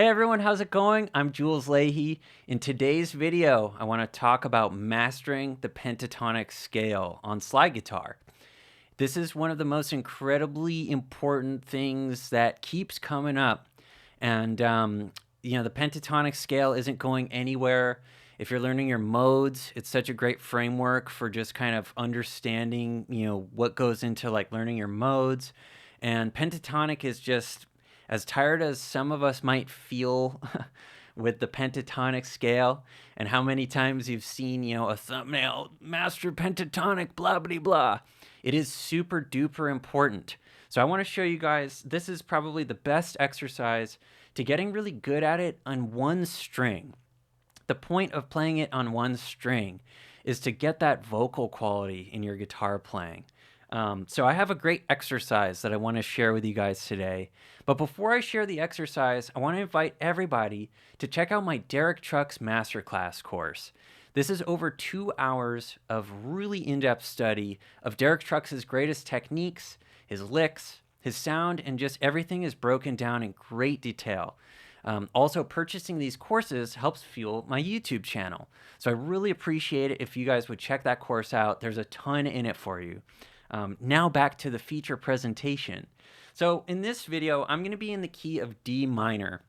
Hey everyone, how's it going? I'm Jules Leyhe. In today's video, I want to talk about mastering the pentatonic scale on slide guitar. This is one of the most incredibly important things that keeps coming up. And, the pentatonic scale isn't going anywhere. If you're learning your modes, it's such a great framework for just kind of understanding, what goes into like learning your modes. And pentatonic is just as tired as some of us might feel with the pentatonic scale and how many times you've seen, a thumbnail, master pentatonic, blah, blah, blah. It is super duper important. So I want to show you guys, this is probably the best exercise to getting really good at it on one string. The point of playing it on one string is to get that vocal quality in your guitar playing. So I have a great exercise that I want to share with you guys today. But before I share the exercise, I want to invite everybody to check out my Derek Trucks Masterclass course. This is over 2 hours of really in-depth study of Derek Trucks' greatest techniques, his licks, his sound, and just everything is broken down in great detail. Also, purchasing these courses helps fuel my YouTube channel. So I really appreciate it if you guys would check that course out. There's a ton in it for you. Now back to the feature presentation. So in this video, I'm going to be in the key of D minor.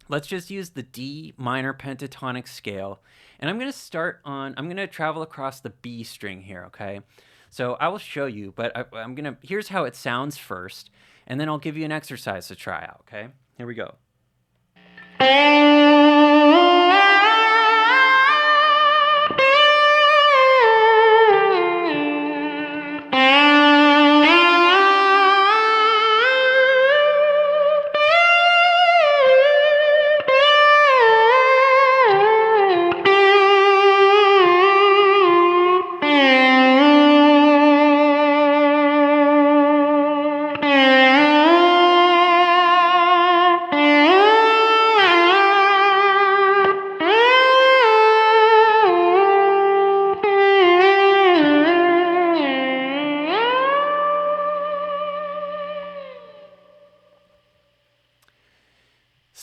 Let's just use the D minor pentatonic scale. And I'm going to travel across the B string here, okay? So I will show you, but here's how it sounds first, and then I'll give you an exercise to try out, okay? Here we go.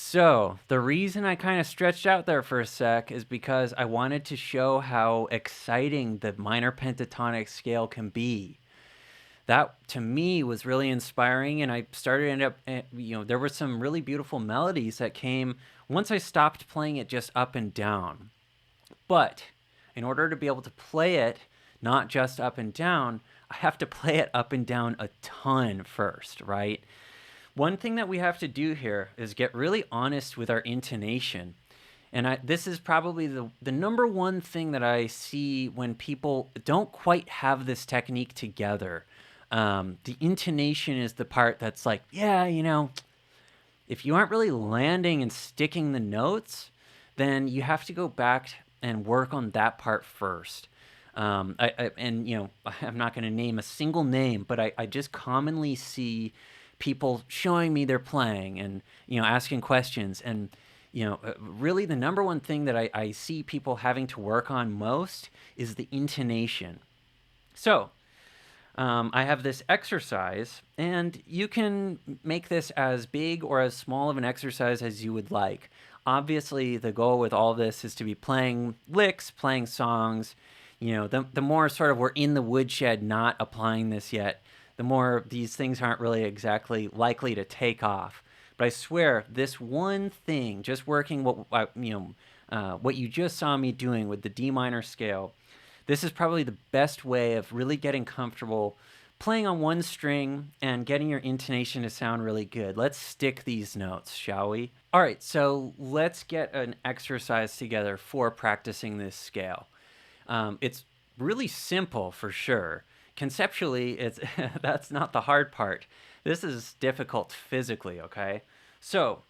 So the reason I kind of stretched out there for a sec is because I wanted to show how exciting the minor pentatonic scale can be. That to me was really inspiring, and I started there were some really beautiful melodies that came once I stopped playing it just up and down. But in order to be able to play it not just up and down, I have to play it up and down a ton first, right? One thing that we have to do here is get really honest with our intonation. And this is probably the number one thing that I see when people don't quite have this technique together. The intonation is the part that's like, if you aren't really landing and sticking the notes, then you have to go back and work on that part first. I'm not going to name a single name, but I just commonly see people showing me they're playing and, asking questions. And, really the number one thing that I see people having to work on most is the intonation. So I have this exercise, and you can make this as big or as small of an exercise as you would like. Obviously, the goal with all this is to be playing licks, playing songs. The more sort of we're in the woodshed not applying this yet, the more these things aren't really exactly likely to take off. But I swear, this one thing, just working what you just saw me doing with the D minor scale, this is probably the best way of really getting comfortable playing on one string and getting your intonation to sound really good. Let's stick these notes, shall we? All right, so let's get an exercise together for practicing this scale. It's really simple for sure. Conceptually, that's not the hard part. This is difficult physically, okay? So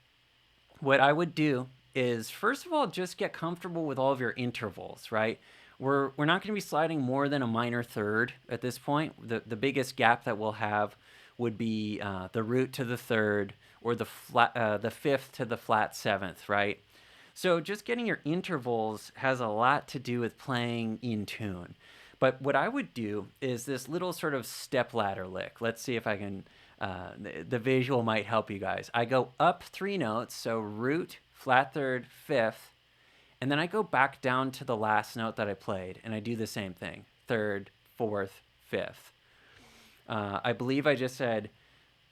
what I would do is, first of all, just get comfortable with all of your intervals, right? We're not going to be sliding more than a minor third at this point. The biggest gap that we'll have would be the root to the third, or the fifth to the flat seventh, right? So just getting your intervals has a lot to do with playing in tune. But what I would do is this little sort of stepladder lick. Let's see if I can The visual might help you guys. I go up 3 notes, so root, flat third, fifth, and then I go back down to the last note that I played, and I do the same thing, third, fourth, fifth. I believe I just said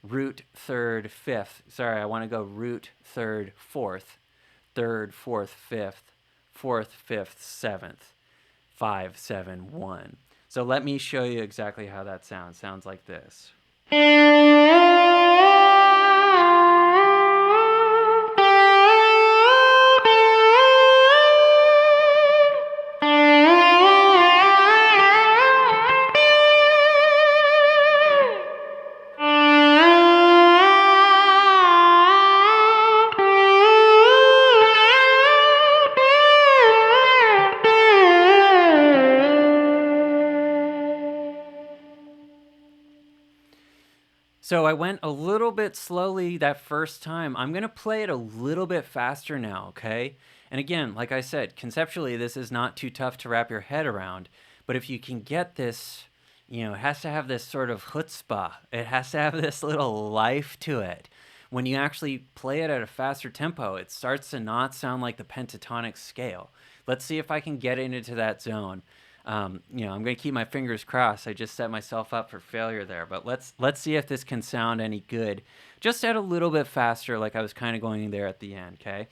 root, third, fifth. Sorry, I want to go root, third, fourth, fifth, fourth, fifth, seventh, 5, 7, 1. So let me show you exactly how that sounds. Sounds like this. So I went a little bit slowly that first time. I'm going to play it a little bit faster now, okay? And again, like I said, conceptually, this is not too tough to wrap your head around. But if you can get this, it has to have this sort of chutzpah. It has to have this little life to it. When you actually play it at a faster tempo, it starts to not sound like the pentatonic scale. Let's see if I can get it into that zone. I'm going to keep my fingers crossed. I just set myself up for failure there. But let's see if this can sound any good. Just at a little bit faster, like I was kind of going there at the end, okay?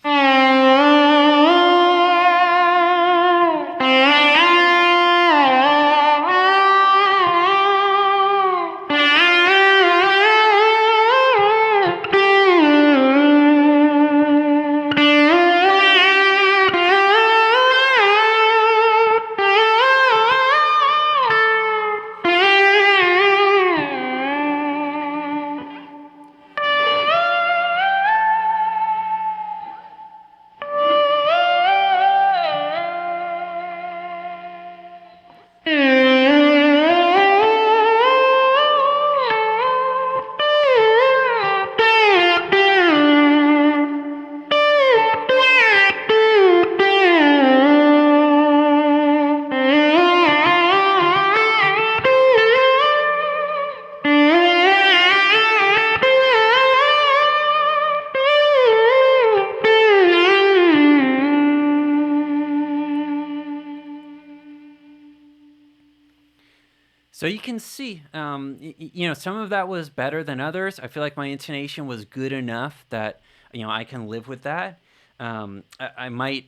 So you can see, some of that was better than others. I feel like my intonation was good enough that, I can live with that. I might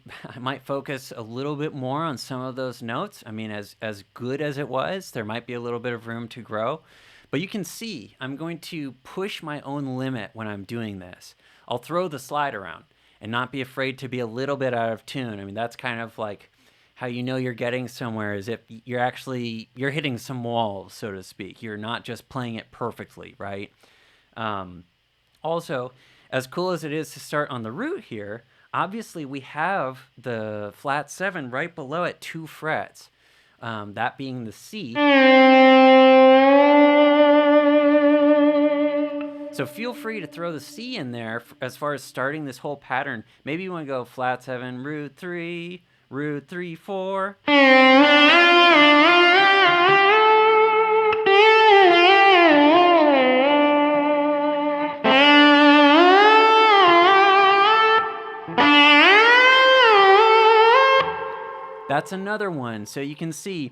focus a little bit more on some of those notes. I mean, as good as it was, there might be a little bit of room to grow. But you can see I'm going to push my own limit when I'm doing this. I'll throw the slide around and not be afraid to be a little bit out of tune. I mean, that's kind of like how you know you're getting somewhere, is if you're hitting some walls, so to speak. You're not just playing it perfectly, right? Also, as cool as it is to start on the root here, obviously we have the flat 7 right below it, 2 frets, that being the C. So feel free to throw the C in there as far as starting this whole pattern. Maybe you want to go flat 7, root 3, root 3, 4. That's another one. So you can see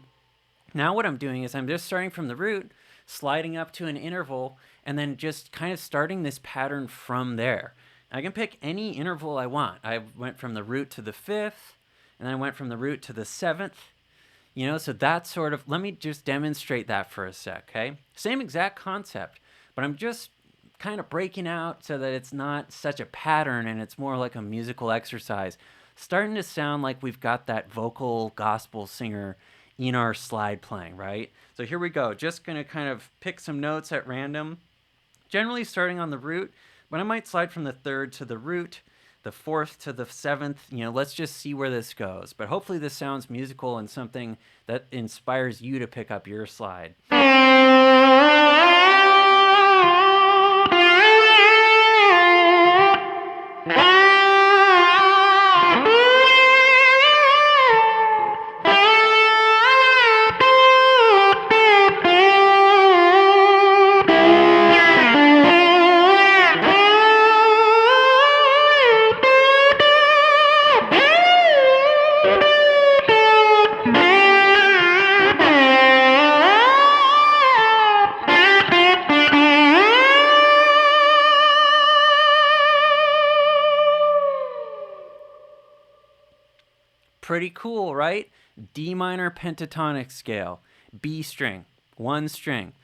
now what I'm doing is I'm just starting from the root, sliding up to an interval, and then just kind of starting this pattern from there. I can pick any interval I want. I went from the root to the 5th, and then I went from the root to the 7th. So that's sort of, let me just demonstrate that for a sec, okay? Same exact concept, but I'm just kind of breaking out so that it's not such a pattern and it's more like a musical exercise. Starting to sound like we've got that vocal gospel singer in our slide playing, right? So here we go. Just going to kind of pick some notes at random, generally starting on the root, but I might slide from the 3rd to the root, the 4th to the 7th. Let's just see where this goes. But hopefully this sounds musical and something that inspires you to pick up your slide. Pretty cool, right? D minor pentatonic scale, B string, one string.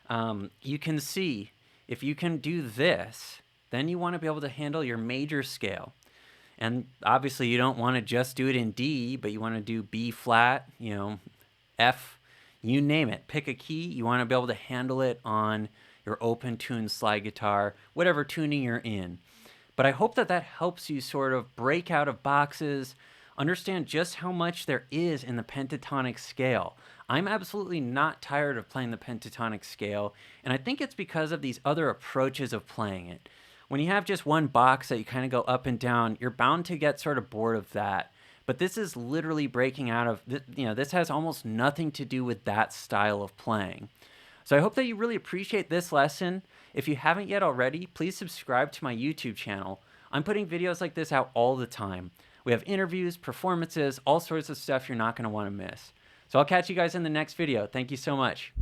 You can see if you can do this, then you want to be able to handle your major scale. And obviously you don't want to just do it in D, but you want to do B flat, F, you name it. Pick a key. You want to be able to handle it on your open tune slide guitar, whatever tuning you're in. But I hope that helps you sort of break out of boxes, understand just how much there is in the pentatonic scale. I'm absolutely not tired of playing the pentatonic scale, and I think it's because of these other approaches of playing it. When you have just one box that you kind of go up and down, you're bound to get sort of bored of that. But this is literally breaking out of, this has almost nothing to do with that style of playing. So I hope that you really appreciate this lesson. If you haven't yet already, please subscribe to my YouTube channel. I'm putting videos like this out all the time. We have interviews, performances, all sorts of stuff you're not going to want to miss. So I'll catch you guys in the next video. Thank you so much.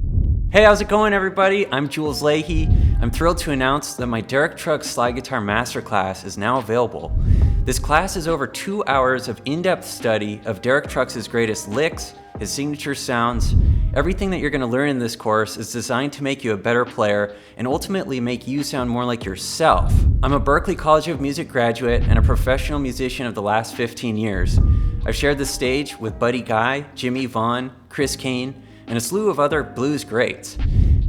Hey, how's it going, everybody? I'm Jules Leyhe. I'm thrilled to announce that my Derek Trucks Slide Guitar Masterclass is now available. This class is over 2 hours of in-depth study of Derek Trucks' greatest licks, his signature sounds. Everything that you're going to learn in this course is designed to make you a better player and ultimately make you sound more like yourself. I'm a Berklee College of Music graduate and a professional musician of the last 15 years. I've shared the stage with Buddy Guy, Jimmy Vaughn, Chris Kane, and a slew of other blues greats.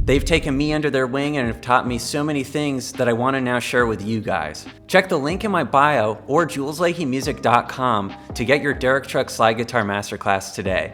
They've taken me under their wing and have taught me so many things that I want to now share with you guys. Check the link in my bio or julesleyhemusic.com to get your Derek Trucks Slide Guitar Masterclass today.